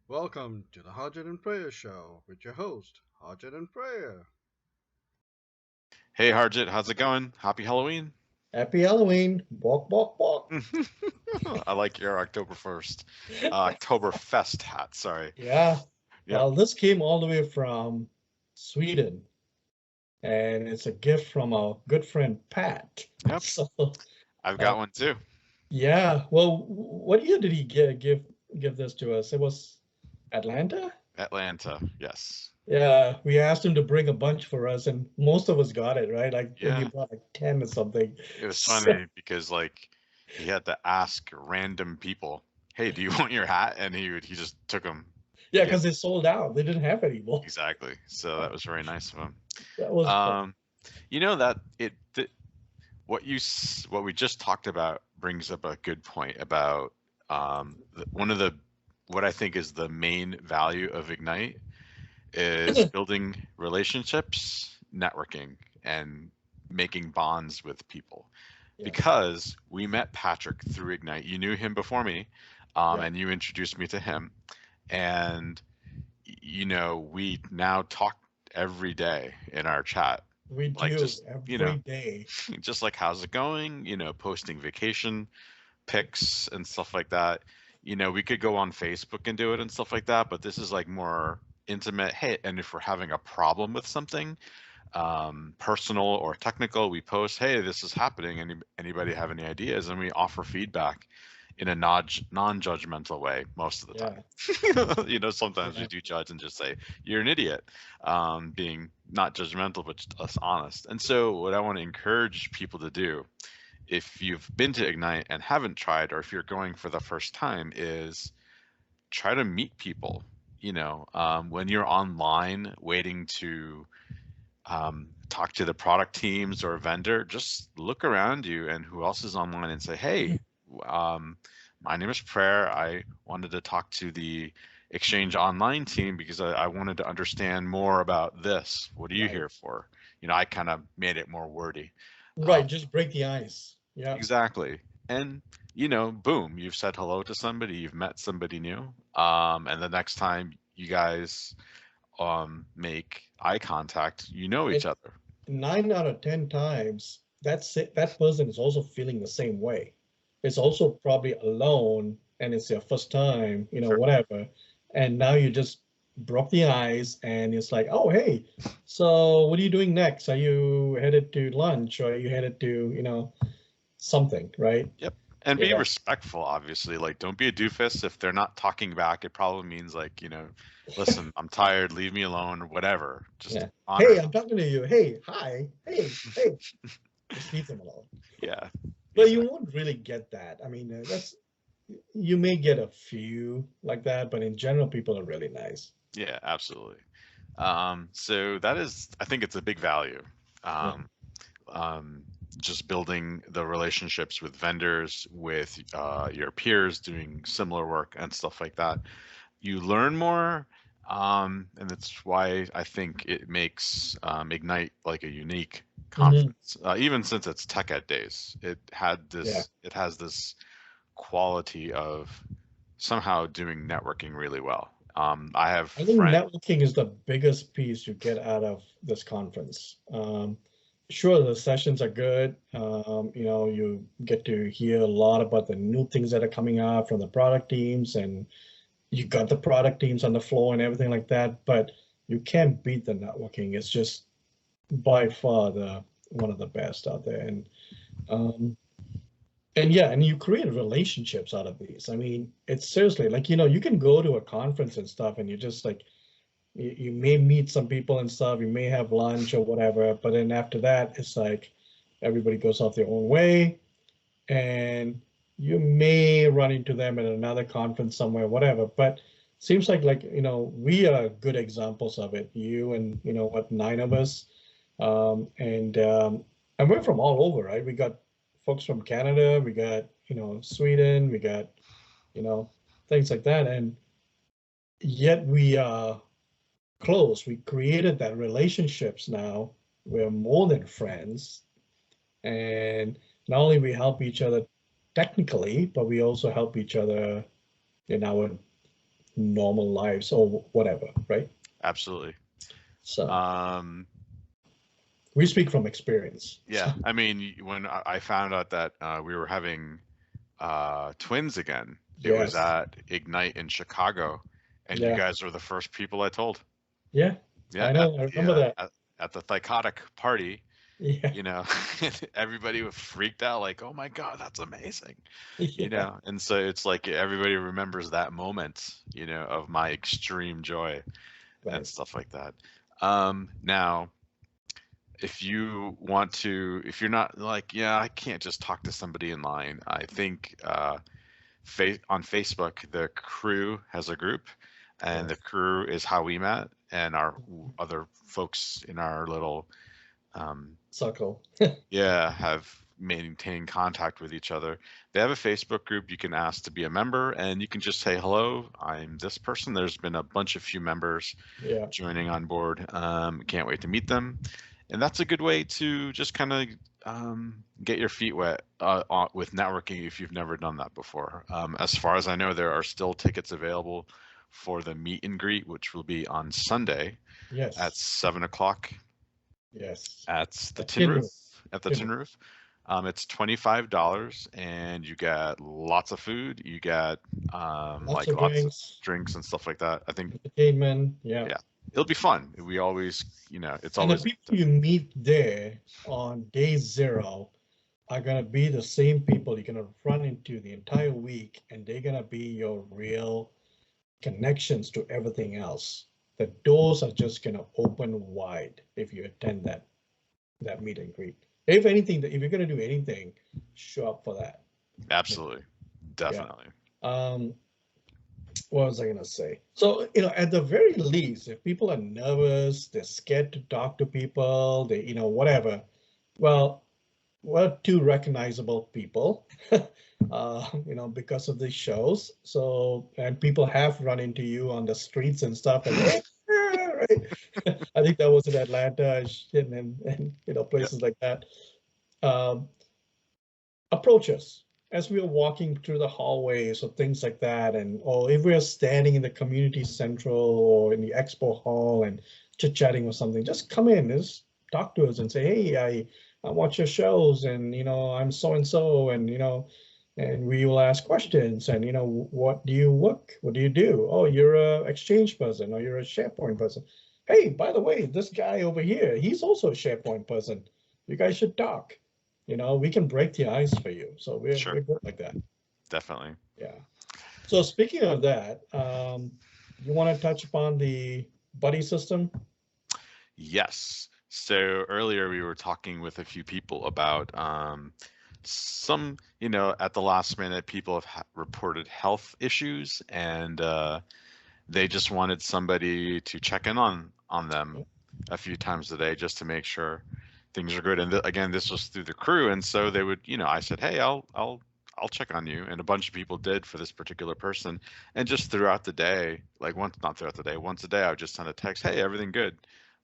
Welcome to the Harjit and Prayer show with your host, Harjit and Prayer. Hey Harjit, how's it going? Happy Halloween. Happy Halloween. Walk, walk, walk. I like your October 1st, Oktoberfest hat, sorry. Yeah. Yep, Well, this came all the way from Sweden, and it's a gift from our good friend Pat. yep, So, I've uh, got one too. yeah. Well, what year did he give this to us? It was Atlanta? Atlanta, yes. Yeah, we asked him to bring a bunch for us, and most of us got it, right? Like maybe Yeah, about like 10 or something. it was So, funny because he had to ask random people, "Hey, do you want your hat?" And he just took them. yeah, Yeah, because they sold out. They didn't have any more. exactly. So that was very nice of him. That was fun. Um, you know that it th what we just talked about brings up a good point about one of the what I think is the main value of Ignite is building relationships, networking, and making bonds with people. Yeah, Because we met Patrick through Ignite. You knew him before me, yeah. and you introduced me to him. And, we now talk every day in our chat. We Like do just, every day. just like how's it going, posting vacation pics and stuff like that. We could go on Facebook and do it and stuff like that, but this is like more intimate. Hey, and if we're having a problem with something, personal or technical, we post, hey, this is happening. Anybody have any ideas? And we offer feedback in a non-judgmental way most of the Yeah, time. Sometimes we yeah. do judge and just say, you're an idiot, being not judgmental, but just honest. And so what I want to encourage people to do, if you've been to Ignite and haven't tried, or if you're going for the first time, is try to meet people. When you're online waiting to talk to the product teams or vendor, just look around you and who else is online and say, hey, um, my name is Prayer. I wanted to talk to the Exchange Online team because I wanted to understand more about this. What are you Right. here for? I kind of made it more wordy. Right. Um, Just break the ice. Yeah. exactly. And, boom, you've said hello to somebody, you've met somebody new. And the next time you guys make eye contact, you know each And other. 9 out of 10 times, that person is also feeling the same way. It's also probably alone and it's their first time, Sure. whatever. And now you just broke the ice and it's like, oh, hey, so what are you doing next? Are you headed to lunch or are you headed to, something, right? Yep. And be Yeah. respectful, obviously. Like, don't be a doofus. If they're not talking back, it probably means, like, listen, I'm tired, leave me alone, or whatever. Just Yeah. honor Hey, them. I'm talking to you. Hey, hi. Hey. Just leave them alone. Yeah, But you exactly. won't really get that. I mean, you may get a few like that, but in general, people are really nice. Yeah, absolutely. So that is, I think it's a big value. Yeah. Um, um, just building the relationships with vendors, with your peers doing similar work and stuff like that. You learn more, and that's why I think it makes Ignite like a unique Hmm. conference. Even since it's Tech Ed Days, Yeah. it has this quality of somehow doing networking really well. I have I think friends. networking is the biggest piece you get out of this conference. Sure, the sessions are good. You get to hear a lot about the new things that are coming out from the product teams, and you got the product teams on the floor and everything like that. But you can't beat the networking. It's just by far the one of the best out there. Um, and yeah, and you create relationships out of these. I mean, it's seriously like, you can go to a conference and stuff and you just like you may meet some people and stuff, you may have lunch or whatever, but then after that, it's like everybody goes off their own way, and you may run into them at another conference somewhere, whatever. But seems like we are good examples of it. You and what, 9 of us, and we're from all over, right? We got folks from Canada, we got Sweden, we got you know things like that, and yet we are close. We created that relationships. Now we're more than friends, and not only we help each other technically, but we also help each other in our normal lives or whatever, right? Absolutely. So Um, we speak from experience. yeah, I mean, when I found out that we were having twins again, it was Yes. at Ignite in Chicago, and you Yeah. guys were the first people I told. Yeah. Yeah, I know. I remember that. at the psychotic party, Yeah. you know, everybody was freaked out, like, "Oh my God, that's amazing," you Yeah. know. And so it's like everybody remembers that moment, you know, of my extreme joy and Right. stuff like that. Now, if you want to, if you're not like, yeah, I can't just talk to somebody in line. I think on Facebook, the crew has a group, and the Yes. crew is how we met, and our other folks in our little Circle. yeah, have maintained contact with each other. They have a Facebook group you can ask to be a member, and you can just say, hello, I'm this person. There's been a bunch of few members Yeah. joining on board. Can't wait to meet them. And that's a good way to just kind of get your feet wet with networking if you've never done that before. As far as I know, there are still tickets available for the meet and greet, which will be on Sunday at Yes. 7 o'clock Yes. at the A Tin tin Roof. roof. At the Tin Tin roof. Roof. It's $25, and you get lots of food. You get Lots like of lots of drinks, drinks and stuff like that. I think, entertainment. Yeah. yeah, it'll be fun. We always, you know, it's And the always people you meet there on day zero are gonna be the same people you're gonna run into the entire week, and they're gonna be your real connections to everything else. The doors are just gonna open wide if you attend that meet and greet. If anything, if you're gonna do anything, show up for that. absolutely, Yeah. definitely. Um, what was I gonna say? So, at the very least, if people are nervous, they're scared to talk to people, they, whatever, well, we're two recognizable people, because of these shows. So, and people have run into you on the streets and stuff, and hey, right? I think that was in Atlanta and Yep. places like that. Um, Approach us as we are walking through the hallways or things like that, or if we are standing in the community central or in the expo hall and chit-chatting or something, just come in, just talk to us and say, hey, I watch your shows, and I'm so and so, and we will ask questions, and what do you work, what do you do? Oh, you're a Exchange person, or you're a SharePoint person. Hey, by the way, this guy over here, he's also a SharePoint person. You guys should talk. We can break the ice for you. So we're Sure, good like that. definitely. Yeah. So speaking of that, you want to touch upon the buddy system? Yes. So earlier we were talking with a few people about some, you know, at the last minute, people have reported health issues, and they just wanted somebody to check in on them a few times a day just to make sure things are good. And again, this was through the crew, and so they would, you know, I said, hey, I'll check on you, and a bunch of people did for this particular person. And just throughout the day, like once, not throughout the day, once a day, I would just send a text, hey, everything good.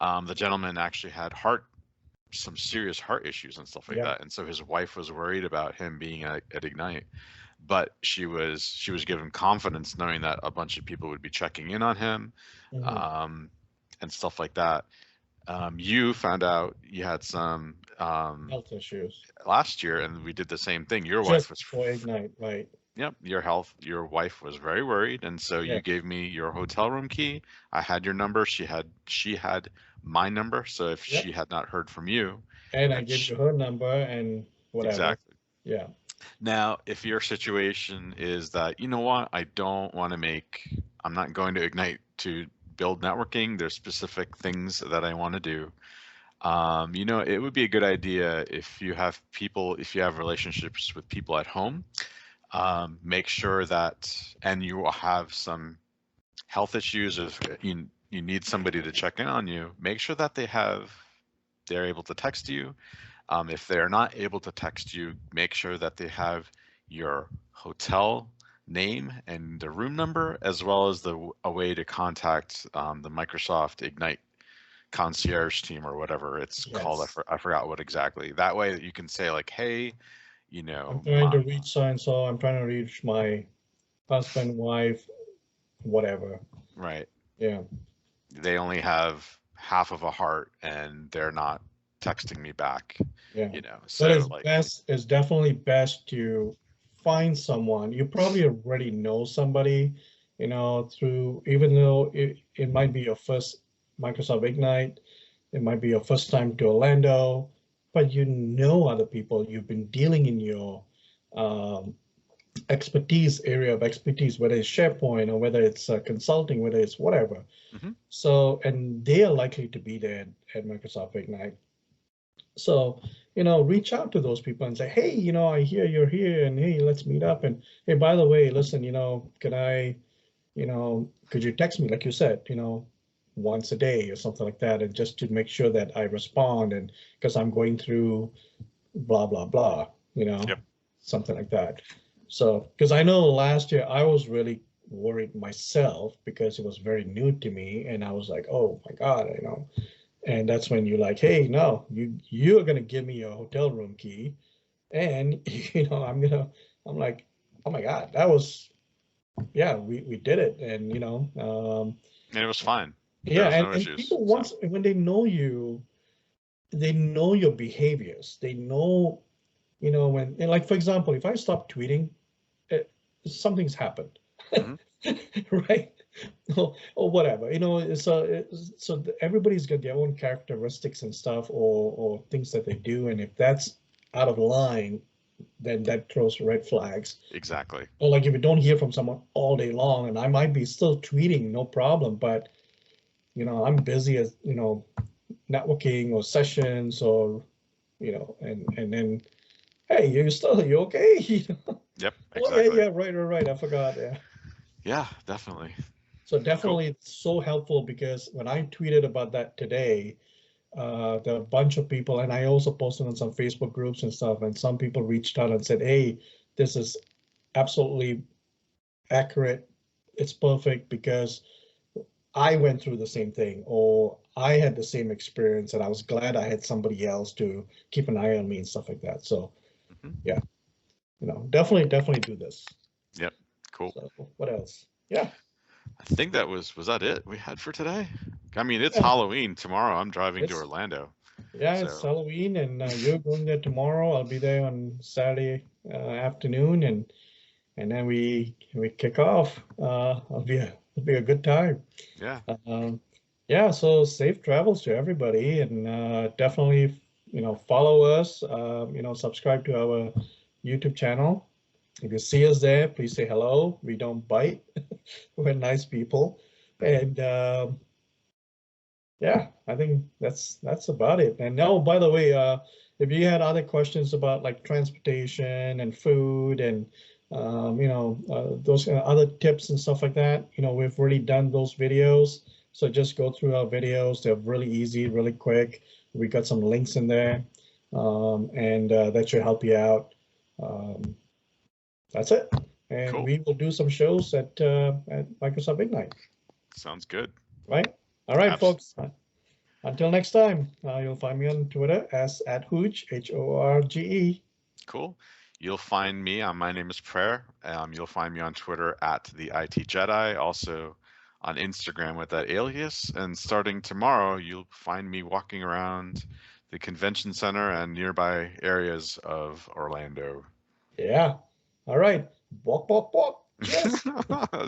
The gentleman actually had some serious heart issues and stuff like Yeah. that, and so his wife was worried about him being at Ignite, but she was given confidence knowing that a bunch of people would be checking in on him, Mhm. um, and stuff like that. You found out you had some Health issues. last year, and we did the same thing. Your wife Just was, before Ignite, right? yep, your wife was very worried, and so you Yes. gave me your hotel room key. I had your number. She had my number. So if Yep. she had not heard from you, And I then gave you her number and whatever. exactly. Yeah. Now, if your situation is that, you know what, I'm not going to Ignite to build networking, there's specific things that I want to do. You know, it would be a good idea if you have relationships with people at home, make sure that, and you will have some health issues, if you need somebody to check in on you, make sure that they're able to text you. If they're not able to text you, make sure that they have your hotel name and the room number, as well as a way to contact the Microsoft Ignite concierge team or whatever it's called. Yes. I forgot what exactly. That way that you can say like, hey, I'm trying to reach so and so. I'm trying to reach my husband, wife, whatever. Right. Yeah. They only have half of a heart and they're not texting me back, Yeah. But So like, it's definitely best to find someone. You probably already know somebody, through, even though it might be your first Microsoft Ignite, it might be your first time to Orlando, but you know other people. You've been dealing in your um, area of expertise, whether it's SharePoint or whether it's consulting, whether it's whatever. mhm, So, and they are likely to be there at Microsoft Ignite. So, reach out to those people and say, hey, I hear you're here and hey, let's meet up. And hey, by the way, listen, could you text me, like you said, once a day or something like that, and just to make sure that I respond and because I'm going through blah, blah, blah, yep, something like that. So, because I know last year I was really worried myself because it was very new to me and I was like, oh my God, and that's when you're like, hey, no, you're gonna give me your hotel room key, and I'm like, oh my God, that was, yeah, we did it, and and it was fine. There yeah, was no and issues. people So once when they know you, they know your behaviors, they know, when, and like for example, if I stop tweeting, it, something's happened, mhm, right? Or whatever, so everybody's got their own characteristics and stuff, or things that they do, and if that's out of line, then that throws red flags. exactly. Or like if you don't hear from someone all day long, and I might be still tweeting, no problem, but I'm busy as networking or sessions or and then hey, you okay? Yep, Oh yeah, exactly. yeah, right, I forgot. Yeah. Yeah, definitely. So Cool. definitely it's so helpful because when I tweeted about that today, there are a bunch of people, and I also posted on some Facebook groups and stuff, and some people reached out and said, hey, this is absolutely accurate. It's perfect because I went through the same thing, or I had the same experience, and I was glad I had somebody else to keep an eye on me and stuff like that. So Mhm. yeah, definitely do this. Yep. Cool. So what else? Yeah, I think was that it we had for today? I mean, it's yeah, Halloween tomorrow. I'm driving to it's Orlando. it's So, Halloween, and you're going there tomorrow. I'll be there on Saturday afternoon, and then we kick off. It'll be a good time. yeah. Um, yeah, so safe travels to everybody, and definitely, follow us. Subscribe to our YouTube channel. If you see us there, please say hello. We don't bite. We're nice people, Mhm. and yeah, I think that's about it. And oh, by the way, if you had other questions about like transportation and food and those kind of other tips and stuff like that, we've already done those videos. So just go through our videos. They're really easy, really quick. We got some links in there, and that should help you out. Um, that's it. And Cool. we will do some shows at Microsoft Ignite, Sounds good. right? All right, Abs- folks. Until next time, you'll find me on Twitter as @Horge, Horge. cool. You'll find me. My name is Prayer. You'll find me on Twitter at the IT Jedi. Also on Instagram with that alias. And starting tomorrow, you'll find me walking around the convention center and nearby areas of Orlando. Yeah. All right. Walk, walk, walk. Cheers.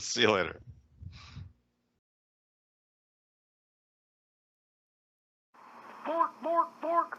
See you later. Bork, Bork, Bork.